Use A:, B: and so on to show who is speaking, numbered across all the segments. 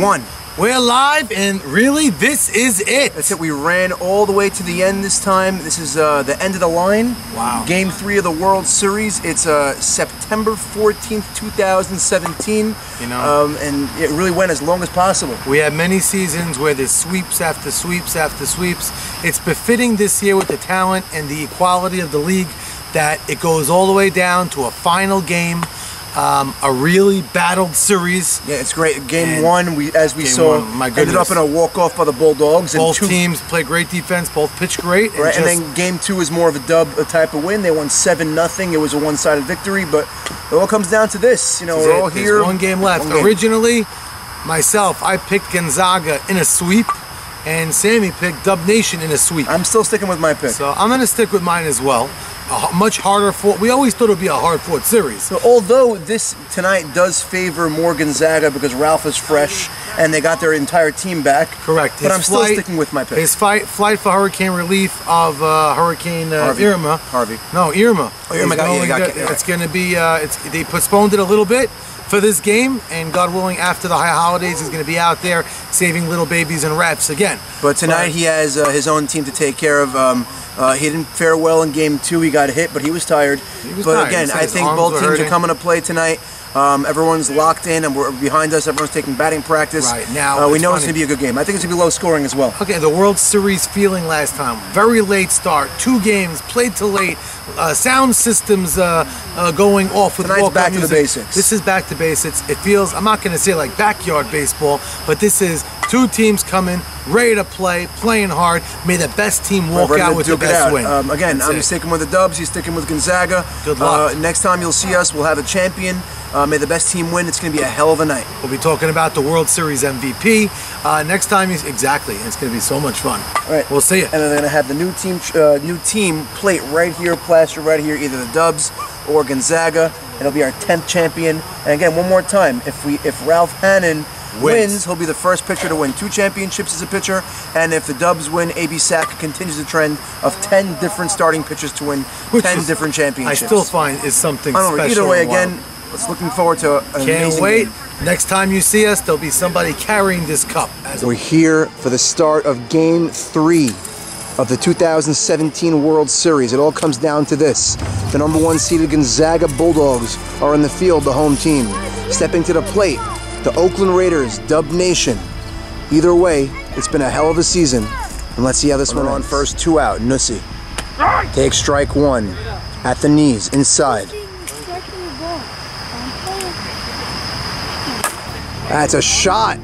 A: 1.
B: We're live, and really, this is it.
A: That's it. We ran all the way to the end this time. This is the end of the line.
B: Wow.
A: Game 3 of the World Series. It's September 14th, 2017.
B: You know,
A: and it really went as long as possible.
B: We had many seasons where there's sweeps after sweeps after sweeps. It's befitting this year with the talent and the equality of the league that it goes all the way down to a final game. A really battled series.
A: Yeah, it's great. Game 1, as we saw, ended up in a walk-off by the Bulldogs.
B: Both teams played great defense. Both pitched great.
A: Right, and then Game 2 is more of a dub type of win. They won 7-0. It was a one-sided victory, but it all comes down to this. You know, we're all here.
B: There's one game left. Originally, myself, I picked Gonzaga in a sweep, and Sammy picked Dub Nation in a sweep.
A: I'm still sticking with my pick.
B: So I'm going to stick with mine as well. A much harder fought. We always thought it would be a hard fought series.
A: So although this tonight does favor more Gonzaga because Ralph is fresh and they got their entire team back.
B: Correct.
A: But I'm still sticking with my pick.
B: His flight for hurricane relief of Hurricane Irma.
A: Harvey.
B: No, Irma.
A: Oh, Irma
B: It's going to be. They postponed it a little bit for this game, and God willing, after the high holidays, he's going to be out there saving little babies and refs again.
A: But tonight he has his own team to take care of. He didn't fare well in Game 2. He got hit, but he was tired. But again, I think both teams are coming to play tonight. Everyone's locked in, and we're behind us. Everyone's taking batting practice.
B: Right now,
A: we know it's going to be a good game. I think it's going to be low scoring as well.
B: Okay, the World Series feeling last time. Very late start. 2 games, played till late. Sound systems going off with
A: Tonight's back
B: music.
A: to the basics.
B: This is back to basics. It feels, I'm not going to say like backyard baseball, but this is 2 teams coming, ready to play, playing hard. May the best team walk out with the best win.
A: Again, I'm sticking with the Dubs. He's sticking with Gonzaga.
B: Good luck.
A: Next time you'll see us, we'll have a champion. May the best team win. It's going to be a hell of a night.
B: We'll be talking about the World Series MVP next time. Exactly. It's going to be so much fun.
A: All right.
B: We'll see you.
A: And they're going to have the new team plate right here, plastered right here, either the Dubs or Gonzaga. It'll be our 10th champion. And again, one more time, if Ralph Hannon wins, he'll be the first pitcher to win 2 championships as a pitcher. And if the Dubs win, A.B. Sack continues the trend of 10 different starting pitchers to win 10 different championships.
B: I still find is something special.
A: Either way, again, looking forward to an amazing
B: wait.
A: game.
B: Next time you see us, there'll be somebody carrying this cup.
A: We're here for the start of Game 3 of the 2017 World Series. It all comes down to this. The #1 seeded Gonzaga Bulldogs are in the field, the home team. Stepping to the plate, the Oakland Raiders, Dub Nation. Either way, it's been a hell of a season. And let's see how this one on first. 2 out, Nussi. Takes strike 1 at the knees, inside. That's a shot.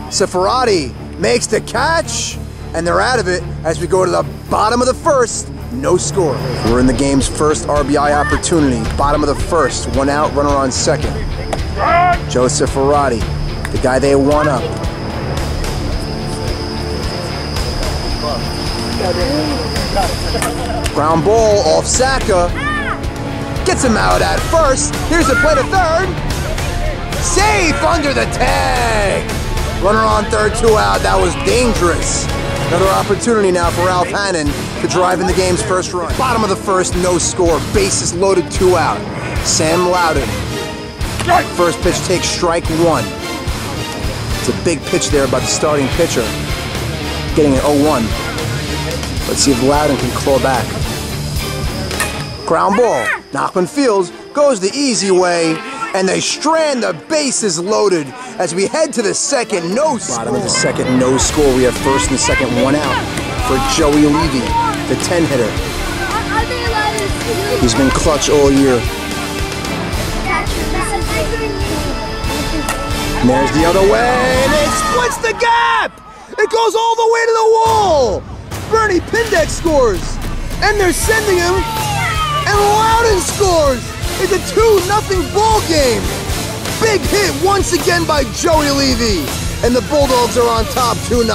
A: Safarati makes the catch, and they're out of it as we go to the bottom of the first. No score. We're in the game's first RBI opportunity. Bottom of the first. 1 out, runner on second. Joe Safarati, the guy they won up. Ground ball off Saka. Gets him out at first. Here's the play to third. Safe under the tag. Runner on third, 2 out. That was dangerous. Another opportunity now for Ralph Hannon to drive in the game's first run. Bottom of the first, no score. Bases loaded, 2 out. Sam Loudon. First pitch takes strike 1. It's a big pitch there by the starting pitcher. Getting an 0-1. Let's see if Loudon can claw back. Ground ball. Nachman Fields goes the easy way. And they strand the bases loaded as we head to the second, no score. Bottom of the second, no score. We have first and second, 1 out for Joey Levy, the 10-hitter. He's been clutch all year. And there's the other way, and it splits the gap! It goes all the way to the wall! Bernie Pindex scores, and they're sending him, and Loudon scores! It's a 2-0 ball game. Big hit once again by Joey Levy. And the Bulldogs are on top 2-0.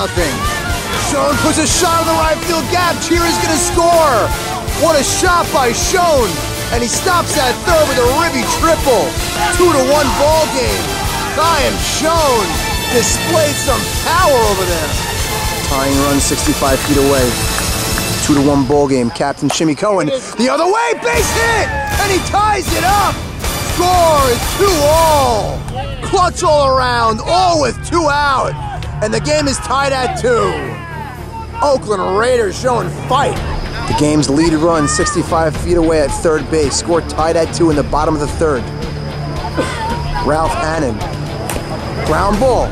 A: Schoen puts a shot on the right field gap. Cheer's gonna score. What a shot by Schoen. And he stops at third with a ribby triple. 2-1 ball game. Chaim Schoen displayed some power over there. Tying run 65 feet away. 2-1 ball game. Captain Jimmy Cohen the other way, base hit, and he ties it up. score is 2-all. Clutch all around, all with 2 out. And the game is tied at 2. Oakland Raiders showing fight. The game's lead run 65 feet away at third base. Score tied at 2 in the bottom of the 3rd. Ralph Hannon. Ground ball.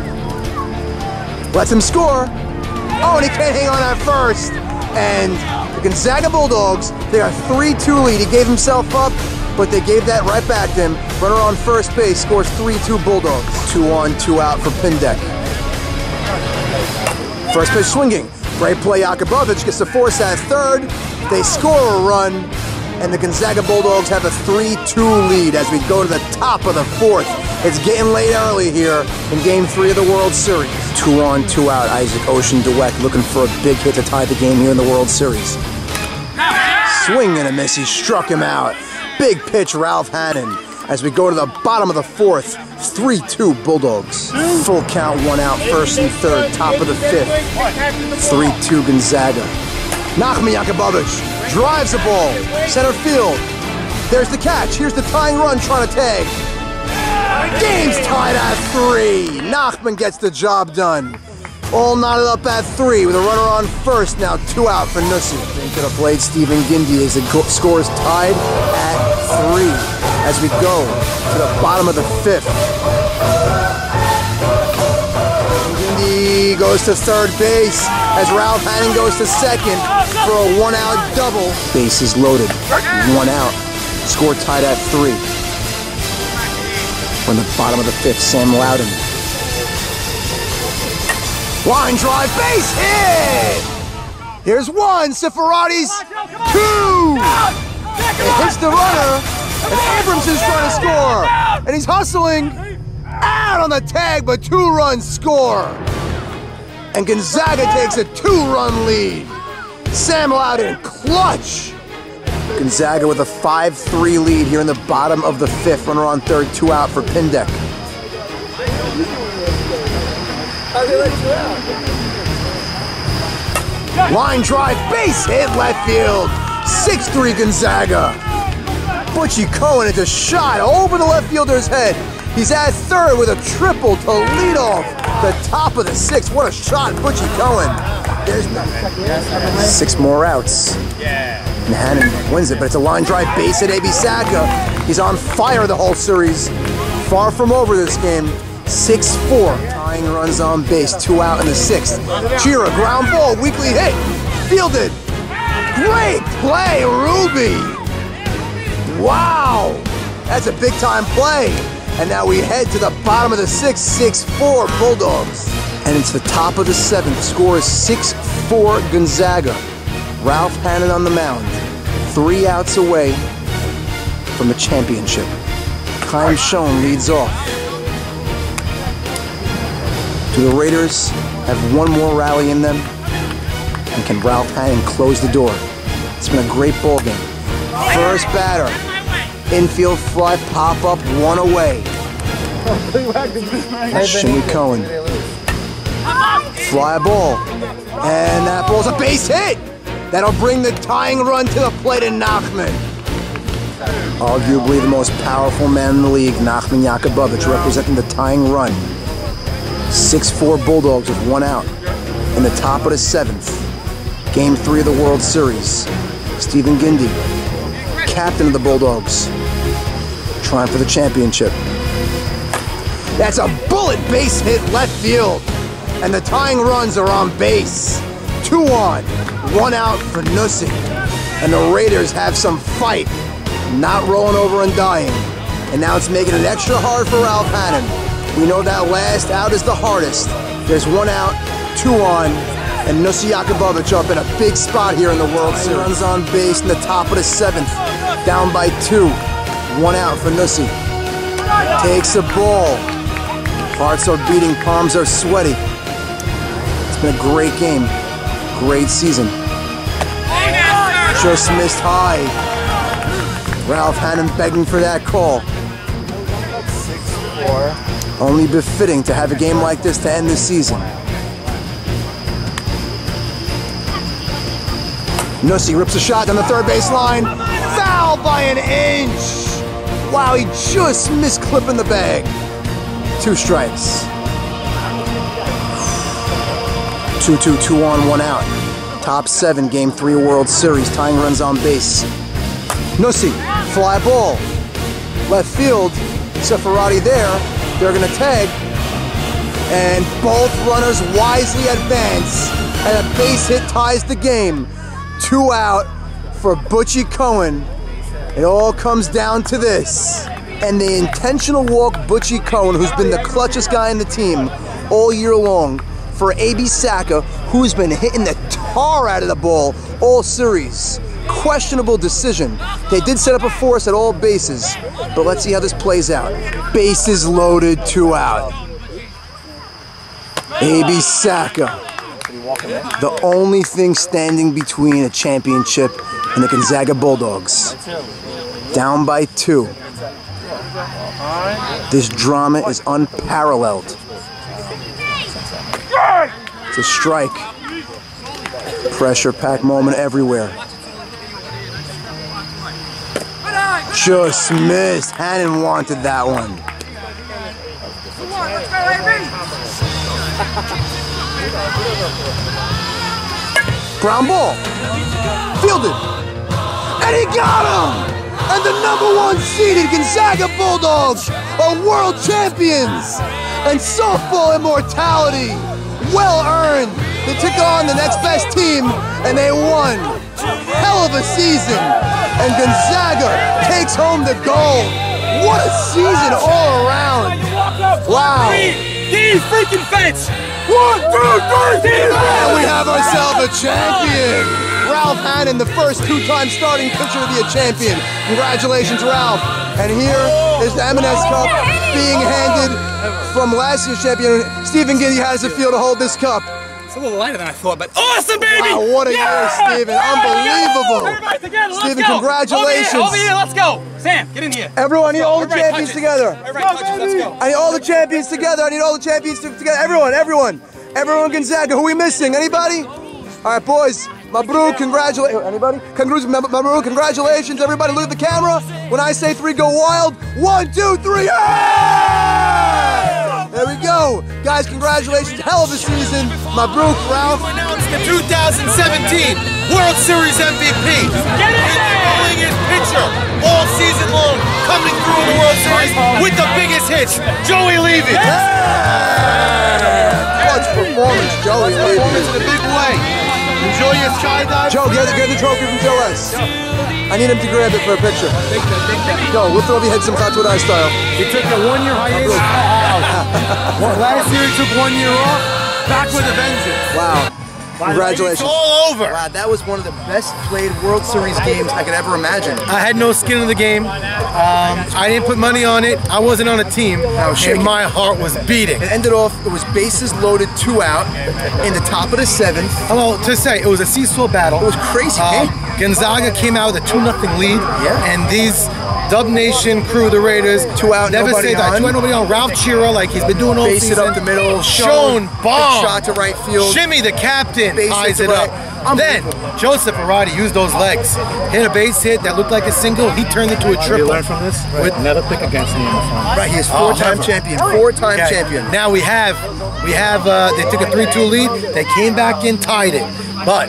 A: Lets him score. Oh, and he can't hang on at first. And the Gonzaga Bulldogs, they are 3-2 lead. He gave himself up, but they gave that right back to him. Runner on first base scores 3-2 Bulldogs. 2 on, 2 out for Pindek. First pitch swinging. Great play, Yakubovich gets the force at third. They score a run, and the Gonzaga Bulldogs have a 3-2 lead as we go to the top of the 4th. It's getting late early here in Game 3 of the World Series. 2 on, 2 out. Isaac Ocean Dweck looking for a big hit to tie the game here in the World Series. Swing and a miss. He struck him out. Big pitch, Ralph Hannon. As we go to the bottom of the 4th, 3-2 Bulldogs. Full count, 1 out, 1st and 3rd, top of the 5th. 3-2 Gonzaga. Nachman Yakubovich drives the ball, center field. There's the catch. Here's the tying run trying to tag. Game's tied at 3. Nachman gets the job done. All knotted up at 3 with a runner on first. Now 2 out for Nussi. Into the plate, Stephen Gindy as the score is tied at 3. As we go to the bottom of the 5th. Gindy goes to third base as Ralph Hannon goes to second for a 1 out double. Bases loaded, 1 out. Score tied at 3. From the bottom of the 5th, Sam Loudon. Line drive, base hit! Here's 1, Ciferati's 2! It hits the runner, and Abramson's trying to score! And he's hustling! Out on the tag, but 2 runs score! And Gonzaga takes a 2-run lead! Sam Loudon, clutch! Gonzaga with a 5-3 lead here in the bottom of the 5th. Runner on third, 2 out for Pindek. Line drive, base hit, left field. 6-3 Gonzaga. Butchie Cohen is a shot over the left fielder's head. He's at third with a triple to lead off the top of the 6th. What a shot, Butchie Cohen. There's 6 more outs. And Hannon wins it, but it's a line drive base hit. A.B. Saka. He's on fire the whole series. Far from over this game. 6-4. Tying runs on base. 2 out in the 6th. Chira, ground ball, weakly hit. Fielded. Great play, Ruby. Wow. That's a big time play. And now we head to the bottom of the 6th. 6-4 Bulldogs. And it's the top of the 7th. Score is 6-4 Gonzaga. Ralph Hannon on the mound. 3 outs away from the championship. Chaim Schoen leads off. Do the Raiders have one more rally in them? And can Ralph Hannon close the door? It's been a great ball game. First batter. Infield fly, pop up, 1 away. Shimmy Cohen. Fly ball. And that ball's a base hit. That'll bring the tying run to the plate in Nachman. Arguably the most powerful man in the league, Nachman Yakubovich, representing the tying run. 6-4 Bulldogs with 1 out. In the top of the 7th. Game 3 of the World Series. Stephen Gindy, captain of the Bulldogs, trying for the championship. That's a bullet base hit left field. And the tying runs are on base. 2 on, 1 out for Nussi. And the Raiders have some fight, not rolling over and dying. And now it's making it extra hard for Ralph Hannon. We know that last out is the hardest. There's 1 out, 2 on, and Nussi Yakubovich up in a big spot here in the World Series. Runs on base in the top of the 7th, down by 2. 1 out for Nussi. Takes the ball. Hearts are beating, palms are sweaty. It's been a great game, great season. Just missed high. Ralph Hannon begging for that call. 6-4. Only befitting to have a game like this to end the season. Nussi rips a shot down the third base line. Foul by an inch. Wow, he just missed clipping the bag. 2 strikes. 2-2, 2 on, 1 out. Top 7, Game 3 World Series, tying runs on base. Nussi, fly ball. Left field, Seferati there. They're gonna tag. And both runners wisely advance. And a base hit ties the game. 2 out for Butchie Cohen. It all comes down to this. And the intentional walk Butchie Cohen, who's been the clutchest guy in the team all year long, for A.B. Saka, who's been hitting the tar out of the ball all series. Questionable decision. They did set up a force at all bases, but let's see how this plays out. Bases loaded, 2 out. A.B. Saka, the only thing standing between a championship and the Gonzaga Bulldogs. Down by 2. This drama is unparalleled. It's a strike. Pressure pack moment everywhere. Just missed. Hannon wanted that one. Ground ball. Fielded. And he got him! And the #1 seeded Gonzaga Bulldogs are world champions! And softball immortality, well earned. They took on the next best team and they won. Hell of a season. And Gonzaga takes home the gold. What a season all around. Wow.
C: D freaking fence. 1, 2, 3,
A: And we have ourselves a champion. Ralph Hannon, the first 2-time starting pitcher to be a champion. Congratulations, Ralph. And here is the M&S Cup being handed from last year's champion. Stephen Giddy, how does it feel to hold this cup?
C: It's a little lighter than I thought, but awesome, baby!
A: Wow, what a year, Stephen. Unbelievable.
C: Everybody together, let's
A: Stephen,
C: go.
A: congratulations.
C: Over here, let's go. Sam, get in here.
A: Everyone, I need all the
C: Everybody
A: champions
C: touch it.
A: together.
C: Everybody touch it, let's go.
A: I need all the champions together. I need all the champions together. Everyone. Everyone Gonzaga. Who are we missing? Anybody? All right, boys. Mabruk, congratulations. Anybody? Mabruk, congratulations. Everybody, look at the camera. When I say 3, go wild. 1, 2, 3. Yeah! There we go. Guys, congratulations. Hell of a season. Mabruk, Ralph.
B: Announced the 2017 World Series MVP. Rolling his pitcher all season long, coming through in the World Series with the biggest hits, Joey Levy.
A: Clutch performance, Joey Levy.
B: Performance in a big way. Enjoy your skydive.
A: Joe, get the trophy from Joe S. I need him to grab it for a picture. Go, we'll throw your head some Katsurai style.
B: He took a 1-year hiatus. Last year he took 1 year off. Back with a vengeance.
A: Wow. Congratulations.
B: It's all over.
A: Wow, that was one of the best played World Series games I could ever imagine.
B: I had no skin in the game. I didn't put money on it. I wasn't on a team. And my heart was beating.
A: It ended off, it was bases loaded, 2 out in the top of the 7th.
B: Well, to say, it was a seesaw battle.
A: It was crazy.
B: Gonzaga came out with a 2-0 lead.
A: Yeah.
B: And these Dub Nation crew, the Raiders,
A: 2 out,
B: never
A: nobody
B: say that.
A: on.
B: 2 out, nobody on. Ralph Chira, like he's been doing all
A: Base
B: season.
A: it up the middle.
B: Shown bomb.
A: Shot to right field.
B: Shimmy, the captain,
A: Base
B: ties
A: hit
B: it
A: to
B: up. Then Joseph Arati used those legs, hit a base hit that looked like a single. He turned into a triple.
D: You learn from this?
B: With
D: never pick against me in the front.
A: Right, he is 4-time
B: never.
A: champion. 4-time
B: Okay.
A: champion.
B: Now we have they took a 3-2 lead. They came back in, tied it. But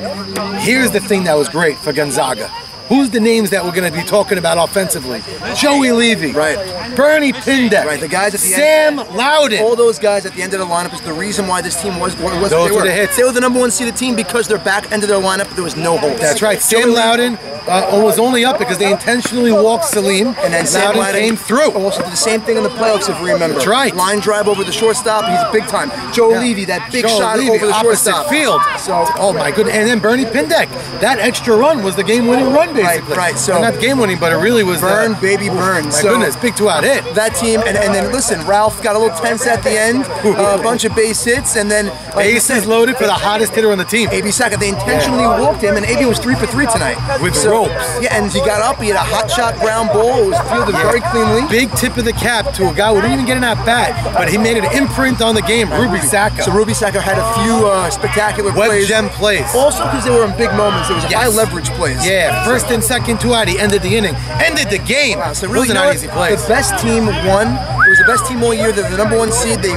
B: here's the thing that was great for Gonzaga. Who's the names that we're going to be talking about offensively? Joey Levy.
A: Right.
B: Bernie Pindeck.
A: Right, the guys at the
B: Sam
A: end.
B: Loudon.
A: All those guys at the end of the lineup is the reason why this team was what it was.
B: Those
A: They
B: were the hits.
A: They were the #1 seeded team because their back end of their lineup, there was no holes.
B: That's right. Sam Loudon was only up because they intentionally walked Salim,
A: And then Sam
B: Loudon came through.
A: Also did the same thing in the playoffs, if you remember.
B: That's right.
A: Line drive over the shortstop. He's big time. Joe Levy, that big
B: Joe
A: shot
B: Levy,
A: over the
B: opposite
A: shortstop.
B: field.
A: So,
B: oh my goodness! And then Bernie Pindeck, that extra run was the game-winning run, basically.
A: Right. So
B: well, not game-winning, but it really was.
A: Burn, baby, burn.
B: My
A: So
B: goodness, big 2-out hit.
A: that team, and then listen, Ralph got a little tense at the end. A bunch of base hits, and then
B: Bases loaded for the hottest hitter on the team.
A: A.B. Saka, they intentionally walked him, and A.B. was 3 for 3 tonight.
B: With ropes.
A: Yeah, and he got up, he had a hot shot ground ball, it was fielded very cleanly.
B: Big tip of the cap to a guy who didn't even get an at bat, but he made an imprint on the game, Ruby Saka.
A: So Ruby Saka had a few spectacular
B: Web
A: plays.
B: Gem plays.
A: Also because they were in big moments. It was high leverage plays.
B: Yeah, first and second, 2 out. He ended the inning, ended the game.
A: Wow, so really,
B: those are not easy plays.
A: The best team won. It was the best team all year. They're the #1 seed. They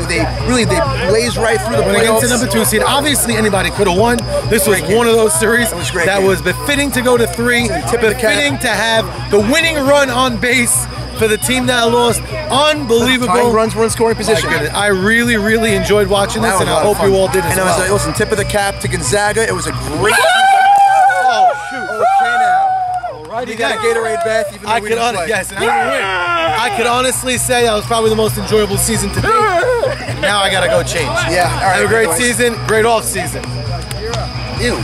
A: blazed right through the playoffs.
B: Against the #2 seed. Obviously, anybody could have won. This was one of those series that was befitting to go to 3. Befitting to have the winning run on base for the team that lost. Unbelievable.
A: Tying runs were in scoring position.
B: I really, really enjoyed watching this, and I hope you all did as well.
A: And listen, tip of the cap to Gonzaga. It was a great.
B: Oh, shoot.
A: Okay, now. You got a Gatorade bath, even though we didn't play.
B: Yes, and I didn't win. I could honestly say that was probably the most enjoyable season to date. Now I gotta go change.
A: Yeah, all right.
B: Have a great season, great off season.
A: Ew.